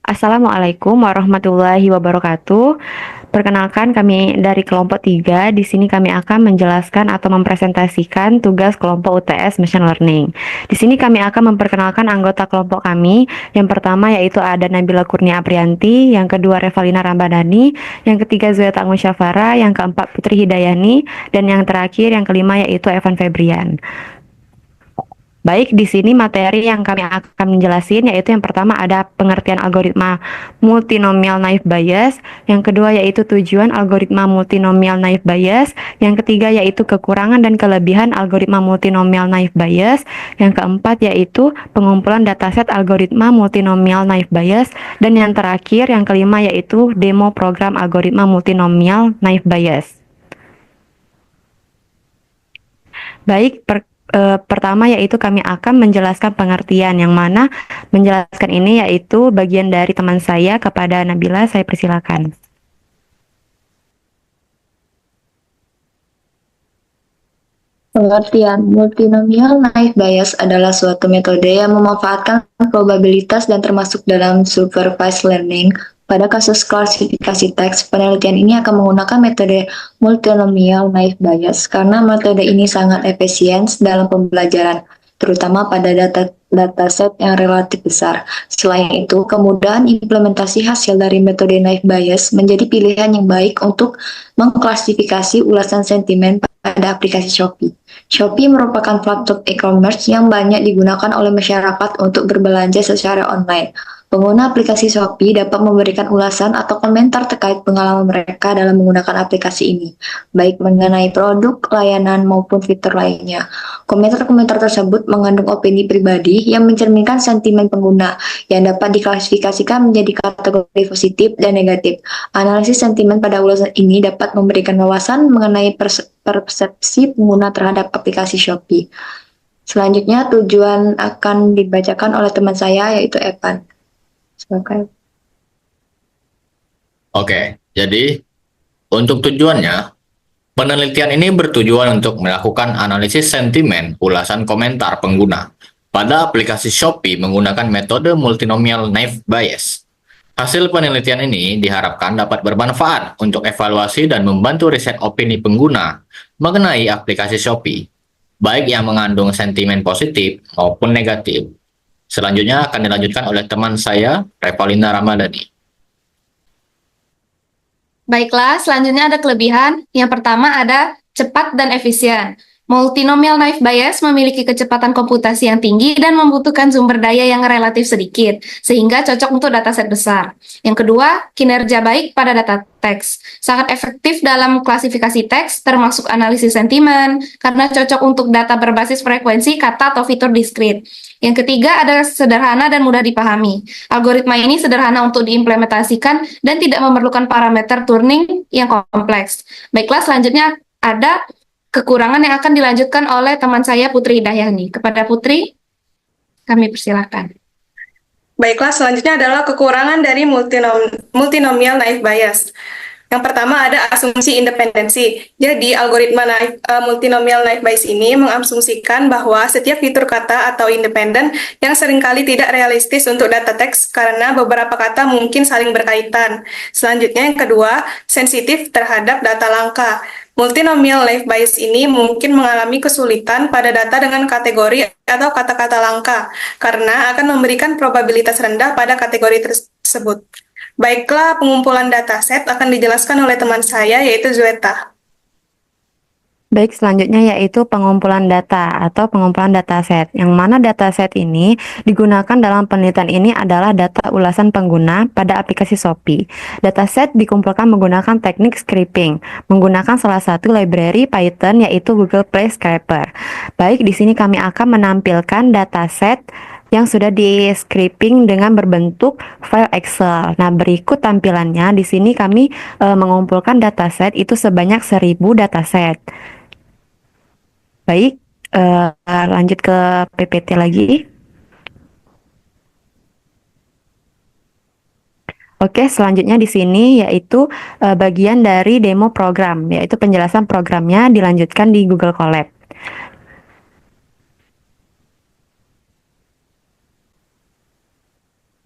Assalamualaikum warahmatullahi wabarakatuh. Perkenalkan kami dari kelompok 3. Di sini kami akan menjelaskan atau mempresentasikan tugas kelompok UTS Machine Learning. Di sini kami akan memperkenalkan anggota kelompok kami. Yang pertama yaitu ada Nabila Kurnia Aprianti, yang kedua Revalina Ramadhani, yang ketiga Zueta Musyafara, yang keempat Putri Hidayani, dan yang terakhir yang kelima yaitu Evan Febrian. Baik, di sini materi yang kami akan menjelaskan yaitu yang pertama ada pengertian algoritma multinomial naive Bayes, yang kedua yaitu tujuan algoritma multinomial naive Bayes, yang ketiga yaitu kekurangan dan kelebihan algoritma multinomial naive Bayes, yang keempat yaitu pengumpulan dataset algoritma multinomial naive Bayes, dan yang terakhir yang kelima yaitu demo program algoritma multinomial naive Bayes. Baik, pertama yaitu kami akan menjelaskan pengertian, yang mana menjelaskan ini yaitu bagian dari teman saya kepada Nabila. Saya persilakan. Pengertian multinomial naive Bayes adalah suatu metode yang memanfaatkan probabilitas dan termasuk dalam supervised learning. Pada kasus klasifikasi teks, penelitian ini akan menggunakan metode multinomial naive Bayes karena metode ini sangat efisien dalam pembelajaran, terutama pada dataset yang relatif besar. Selain itu, kemudahan implementasi hasil dari metode naive Bayes menjadi pilihan yang baik untuk mengklasifikasi ulasan sentimen pada aplikasi Shopee. Shopee merupakan platform e-commerce yang banyak digunakan oleh masyarakat untuk berbelanja secara online. Pengguna aplikasi Shopee dapat memberikan ulasan atau komentar terkait pengalaman mereka dalam menggunakan aplikasi ini, baik mengenai produk, layanan, maupun fitur lainnya. Komentar-komentar tersebut mengandung opini pribadi yang mencerminkan sentimen pengguna, yang dapat diklasifikasikan menjadi kategori positif dan negatif. Analisis sentimen pada ulasan ini dapat memberikan wawasan mengenai persepsi pengguna terhadap aplikasi Shopee. Selanjutnya, tujuan akan dibacakan oleh teman saya, yaitu Evan. Silakan. Oke, jadi untuk tujuannya, penelitian ini bertujuan untuk melakukan analisis sentimen ulasan komentar pengguna pada aplikasi Shopee menggunakan metode multinomial naive Bayes. Hasil penelitian ini diharapkan dapat bermanfaat untuk evaluasi dan membantu riset opini pengguna mengenai aplikasi Shopee, baik yang mengandung sentimen positif maupun negatif. Selanjutnya akan dilanjutkan oleh teman saya, Revalina Ramadhani. Baiklah, selanjutnya ada kelebihan. Yang pertama ada cepat dan efisien. Multinomial naive Bayes memiliki kecepatan komputasi yang tinggi dan membutuhkan sumber daya yang relatif sedikit, sehingga cocok untuk dataset besar. Yang kedua, kinerja baik pada data teks. Sangat efektif dalam klasifikasi teks, termasuk analisis sentimen, karena cocok untuk data berbasis frekuensi, kata, atau fitur diskrit. Yang ketiga ada sederhana dan mudah dipahami. Algoritma ini sederhana untuk diimplementasikan dan tidak memerlukan parameter tuning yang kompleks. Baiklah, selanjutnya ada kekurangan yang akan dilanjutkan oleh teman saya Putri Hidayani. Kepada Putri, kami persilahkan. Baiklah, selanjutnya adalah kekurangan dari multinomial naive Bayes. Yang pertama ada asumsi independensi. Jadi, algoritma multinomial naive Bayes ini mengasumsikan bahwa setiap fitur kata atau independen yang seringkali tidak realistis untuk data teks karena beberapa kata mungkin saling berkaitan. Selanjutnya, yang kedua, sensitif terhadap data langka. Multinomial naive Bayes ini mungkin mengalami kesulitan pada data dengan kategori atau kata-kata langka, karena akan memberikan probabilitas rendah pada kategori tersebut. Baiklah, pengumpulan dataset akan dijelaskan oleh teman saya, yaitu Zueta. Baik, selanjutnya yaitu pengumpulan data atau pengumpulan dataset, yang mana dataset ini digunakan dalam penelitian ini adalah data ulasan pengguna pada aplikasi Shopee. Dataset dikumpulkan menggunakan teknik scraping, menggunakan salah satu library Python yaitu Google Play Scraper. Baik, di sini kami akan menampilkan dataset yang sudah di scraping dengan berbentuk file Excel. Nah, berikut tampilannya. Di sini kami mengumpulkan dataset itu sebanyak 1000 dataset. Baik, lanjut ke PPT lagi. Oke, selanjutnya di sini yaitu bagian dari demo program, yaitu penjelasan programnya dilanjutkan di Google Colab.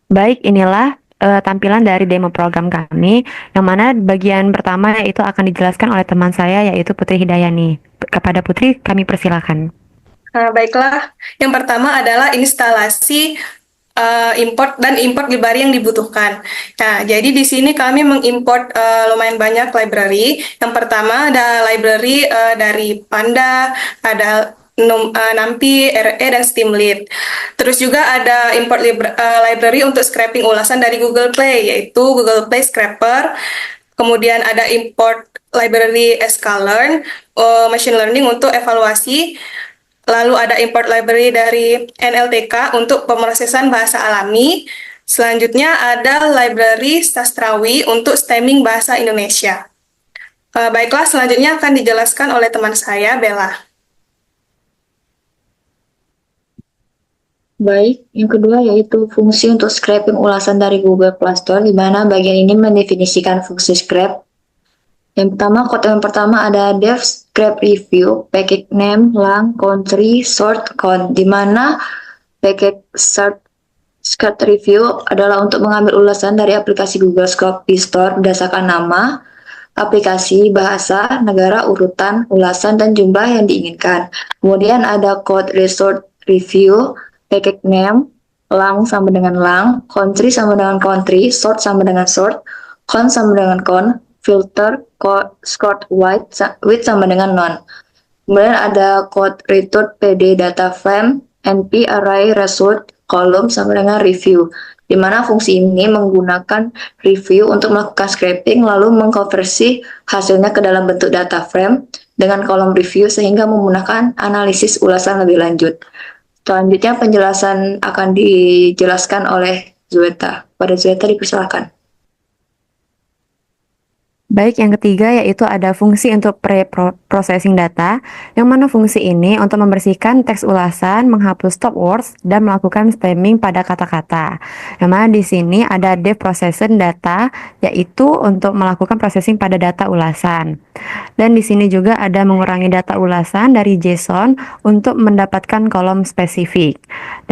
Baik, inilah tampilan dari demo program kami, yang mana bagian pertama yaitu akan dijelaskan oleh teman saya yaitu Putri Hidayani. Kepada Putri kami persilakan. Nah, baiklah. Yang pertama adalah instalasi import dan import library yang dibutuhkan. Nah, jadi di sini kami mengimport lumayan banyak library. Yang pertama ada library dari Panda, ada NumPy, RE, dan Streamlit. Terus juga ada import library untuk scraping ulasan dari Google Play, yaitu Google Play Scraper. Kemudian ada import library sklearn, machine learning untuk evaluasi. Lalu ada import library dari NLTK untuk pemrosesan bahasa alami. Selanjutnya ada library sastrawi untuk stemming bahasa Indonesia. Baiklah, selanjutnya akan dijelaskan oleh teman saya, Bella. Baik, yang kedua yaitu fungsi untuk scraping ulasan dari Google Play Store, di mana bagian ini mendefinisikan fungsi scrap. Yang pertama ada dev scrap review, package name, lang, country, sort, count, di mana package scrap review adalah untuk mengambil ulasan dari aplikasi Google Play Store berdasarkan nama, aplikasi, bahasa, negara, urutan, ulasan, dan jumlah yang diinginkan. Kemudian ada code resort review, package name, lang sama dengan lang, country sama dengan country, sort sama dengan sort, count sama dengan count, filter, scored width sama dengan none. Kemudian ada code return PD data frame, NP array result, column sama dengan review, di mana fungsi ini menggunakan review untuk melakukan scraping lalu mengkonversi hasilnya ke dalam bentuk data frame dengan kolom review sehingga memudahkan analisis ulasan lebih lanjut. Selanjutnya penjelasan akan dijelaskan oleh Zueta. Pada Zueta dipersilakan. Baik, yang ketiga yaitu ada fungsi untuk pre-processing data, yang mana fungsi ini untuk membersihkan teks ulasan, menghapus stop words, dan melakukan stemming pada kata-kata. Yang mana di sini ada dev processing data, yaitu untuk melakukan processing pada data ulasan. Dan di sini juga ada mengurangi data ulasan dari JSON untuk mendapatkan kolom spesifik.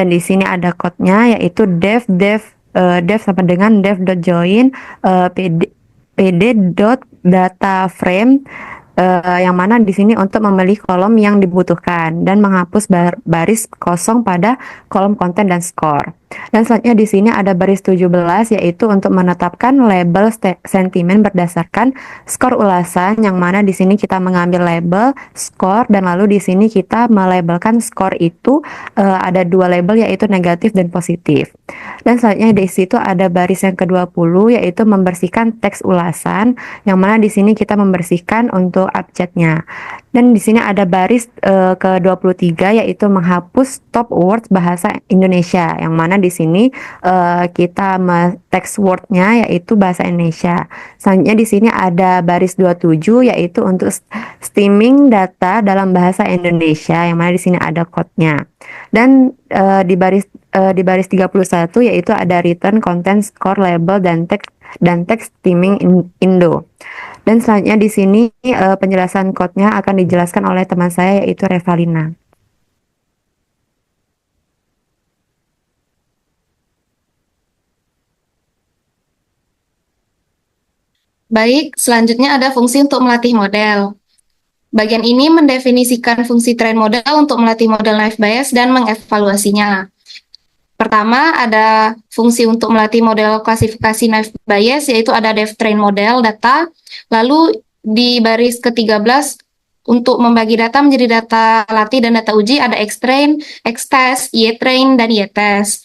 Dan di sini ada code-nya yaitu dev sama dengan dev.join pd.dataframe, yang mana di sini untuk memilih kolom yang dibutuhkan dan menghapus baris kosong pada kolom konten dan skor. Dan selanjutnya di sini ada baris 17 yaitu untuk menetapkan label sentimen berdasarkan skor ulasan, yang mana di sini kita mengambil label skor dan lalu di sini kita melabelkan skor itu ada dua label yaitu negatif dan positif. Dan selanjutnya di situ ada baris yang ke-20 yaitu membersihkan teks ulasan, yang mana di sini kita membersihkan untuk abjadnya. Dan di sini ada baris ke-23 yaitu menghapus stop words bahasa Indonesia, yang mana di sini kita text word-nya yaitu bahasa Indonesia. Selanjutnya di sini ada baris 27 yaitu untuk stemming data dalam bahasa Indonesia, yang mana di sini ada code-nya. Dan di baris 31 yaitu ada return content score label dan text stemming Indo. Dan selanjutnya di sini penjelasan code-nya akan dijelaskan oleh teman saya yaitu Revalina. Baik, selanjutnya ada fungsi untuk melatih model. Bagian ini mendefinisikan fungsi train model untuk melatih model naive Bayes dan mengevaluasinya. Pertama, ada fungsi untuk melatih model klasifikasi naive Bayes, yaitu ada dev train model data. Lalu di baris ke-13, untuk membagi data menjadi data latih dan data uji, ada Xtrain, Xtest, YTrain, dan YTest.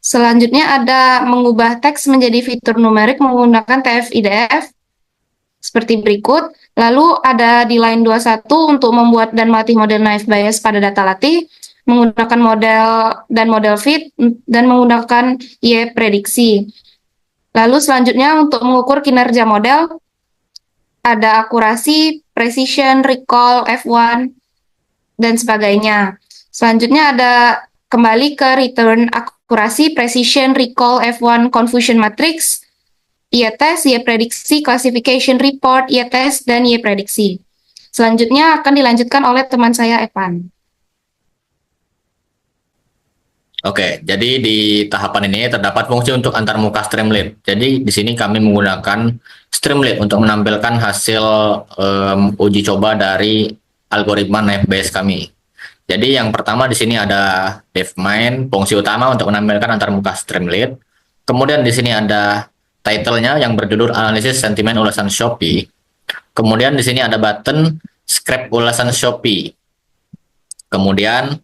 Selanjutnya ada mengubah teks menjadi fitur numerik menggunakan TF-IDF, seperti berikut. Lalu ada di line 21 untuk membuat dan melatih model naive Bayes pada data latih, menggunakan model dan model fit, dan menggunakan Y-prediksi. Lalu selanjutnya untuk mengukur kinerja model, ada akurasi, precision, recall, F1, dan sebagainya. Selanjutnya ada kembali ke return akurasi, precision, recall, F1, confusion matrix, Y-test, Y-prediksi, classification report, Y-test, dan Y-prediksi. Selanjutnya akan dilanjutkan oleh teman saya, Evan. Oke, jadi di tahapan ini terdapat fungsi untuk antarmuka Streamlit. Jadi di sini kami menggunakan Streamlit untuk menampilkan hasil uji coba dari algoritma Naive Bayes kami. Jadi yang pertama di sini ada DevMain, fungsi utama untuk menampilkan antarmuka Streamlit. Kemudian di sini ada title-nya yang berjudul Analisis Sentimen Ulasan Shopee. Kemudian di sini ada button Scrap Ulasan Shopee. Kemudian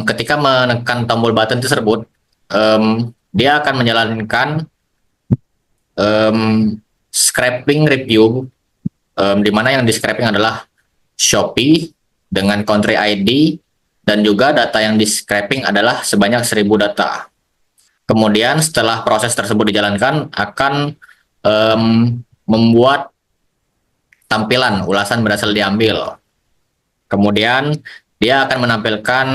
ketika menekan tombol button tersebut, dia akan menjalankan scraping review, di mana yang di scraping adalah Shopee dengan country ID, dan juga data yang di scraping adalah sebanyak 1000 data. Kemudian setelah proses tersebut dijalankan, akan membuat tampilan ulasan berhasil diambil. Kemudian dia akan menampilkan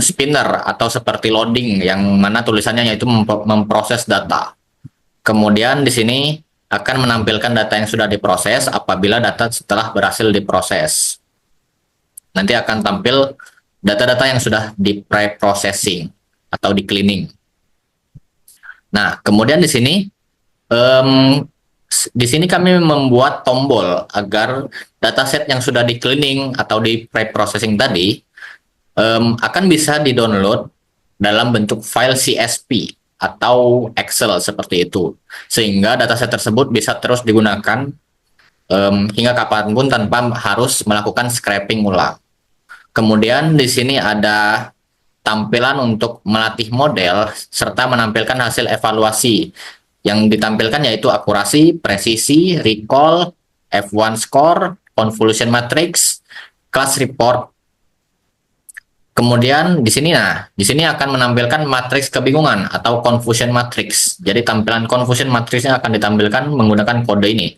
spinner atau seperti loading yang mana tulisannya yaitu memproses data. Kemudian di sini akan menampilkan data yang sudah diproses apabila data setelah berhasil diproses. Nanti akan tampil data-data yang sudah di pre-processing atau di cleaning. Nah, kemudian di sini kami membuat tombol agar dataset yang sudah di cleaning atau di pre-processing tadi akan bisa di-download dalam bentuk file CSV atau Excel seperti itu, sehingga dataset tersebut bisa terus digunakan hingga kapanpun tanpa harus melakukan scraping ulang. Kemudian di sini ada tampilan untuk melatih model serta menampilkan hasil evaluasi. Yang ditampilkan yaitu akurasi, presisi, recall, F1 score, convolution matrix, class report. Kemudian di sini akan menampilkan matriks kebingungan atau confusion matrix. Jadi tampilan confusion matrixnya akan ditampilkan menggunakan kode ini.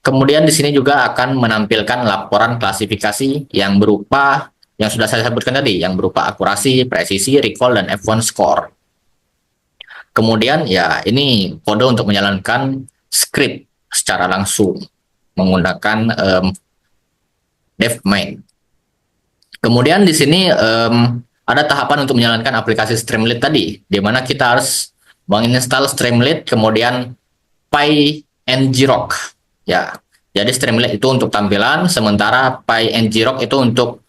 Kemudian di sini juga akan menampilkan laporan klasifikasi yang berupa yang sudah saya sebutkan tadi, yang berupa akurasi, presisi, recall, dan F1 score. Kemudian ya ini kode untuk menjalankan script secara langsung menggunakan DevMain. Kemudian di sini ada tahapan untuk menjalankan aplikasi Streamlit tadi, di mana kita harus menginstal Streamlit, kemudian PyNGRock. Ya, jadi Streamlit itu untuk tampilan, sementara PyNGRock itu untuk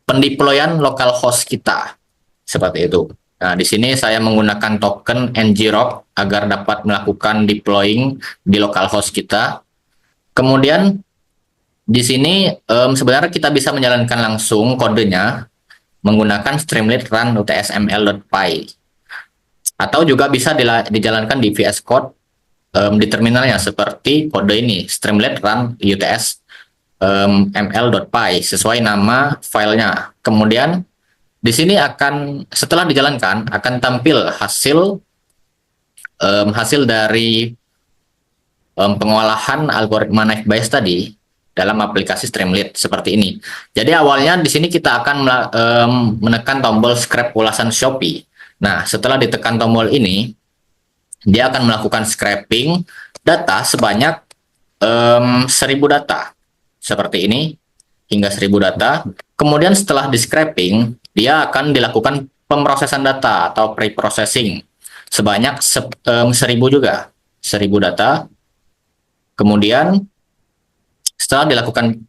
pendeployan localhost kita, seperti itu. Nah, di sini saya menggunakan token NGRock agar dapat melakukan deploying di localhost kita. Kemudian di sini sebenarnya kita bisa menjalankan langsung kodenya menggunakan Streamlit run utsml.py, atau juga bisa dijalankan di VS Code di terminalnya seperti kode ini, Streamlit run utsml.py sesuai nama filenya. Kemudian di sini setelah dijalankan akan tampil hasil dari pengolahan algoritma Naive Bayes tadi dalam aplikasi Streamlit seperti ini. Jadi awalnya di sini kita akan menekan tombol scrap ulasan Shopee. Nah, setelah ditekan tombol ini, dia akan melakukan scraping data sebanyak 1000 data seperti ini, hingga 1000 data. Kemudian setelah di scraping, dia akan dilakukan pemrosesan data atau pre-processing sebanyak 1000 juga, 1000 data. Kemudian setelah dilakukan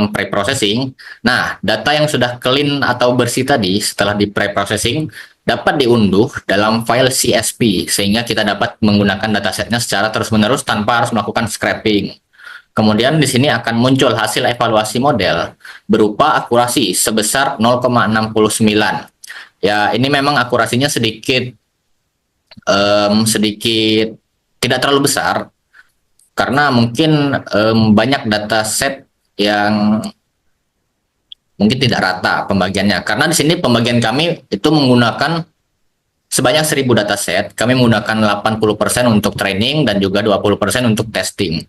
pre-processing, nah data yang sudah clean atau bersih tadi setelah di pre-processing dapat diunduh dalam file CSV, sehingga kita dapat menggunakan datasetnya secara terus-menerus tanpa harus melakukan scraping. Kemudian di sini akan muncul hasil evaluasi model berupa akurasi sebesar 0,69. Ya, ini memang akurasinya sedikit tidak terlalu besar karena mungkin banyak dataset yang mungkin tidak rata pembagiannya. Karena di sini pembagian kami itu menggunakan sebanyak 1000 dataset. Kami menggunakan 80% untuk training dan juga 20% untuk testing.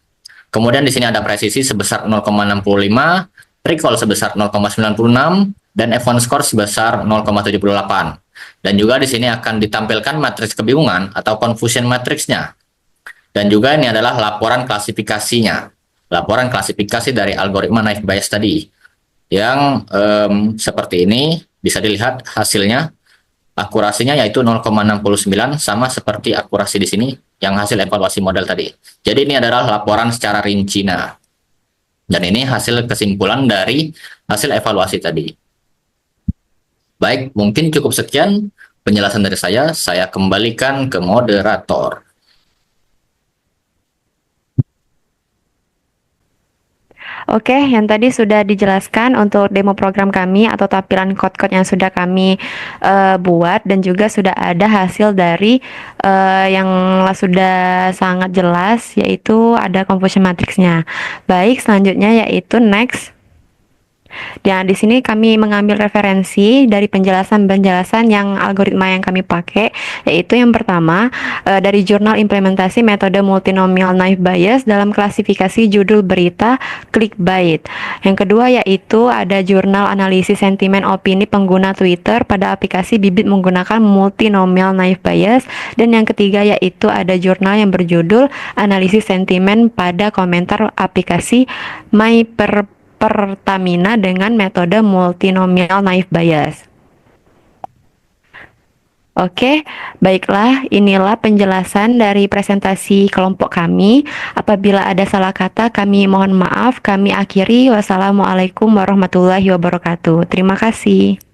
Kemudian di sini ada presisi sebesar 0,65, recall sebesar 0,96, dan F1 score sebesar 0,78. Dan juga di sini akan ditampilkan matriks kebingungan atau confusion matrixnya. Dan juga ini adalah laporan klasifikasinya. Laporan klasifikasi dari algoritma Naive Bayes tadi. Yang seperti ini, Bisa dilihat hasilnya, akurasinya yaitu 0,69 sama seperti akurasi di sini yang hasil evaluasi model tadi. Jadi ini adalah laporan secara rinci. Nah, dan ini hasil kesimpulan dari hasil evaluasi tadi. Baik, mungkin cukup sekian penjelasan dari saya. Saya kembalikan ke moderator. Oke, yang tadi sudah dijelaskan untuk demo program kami atau tampilan code-code yang sudah kami buat, dan juga sudah ada hasil dari yang sudah sangat jelas, yaitu ada confusion matrix-nya. Baik, selanjutnya yaitu next. Dan di sini kami mengambil referensi dari penjelasan-penjelasan yang algoritma yang kami pakai, yaitu yang pertama dari jurnal implementasi metode multinomial naive Bayes dalam klasifikasi judul berita clickbait. Yang kedua yaitu ada jurnal analisis sentimen opini pengguna Twitter pada aplikasi Bibit menggunakan multinomial naive Bayes. Dan yang ketiga yaitu ada jurnal yang berjudul analisis sentimen pada komentar aplikasi Pertamina dengan metode multinomial naive Bayes. Oke, baiklah, inilah penjelasan dari presentasi kelompok kami. Apabila ada salah kata, kami mohon maaf. Kami akhiri. Wassalamualaikum warahmatullahi wabarakatuh. Terima kasih.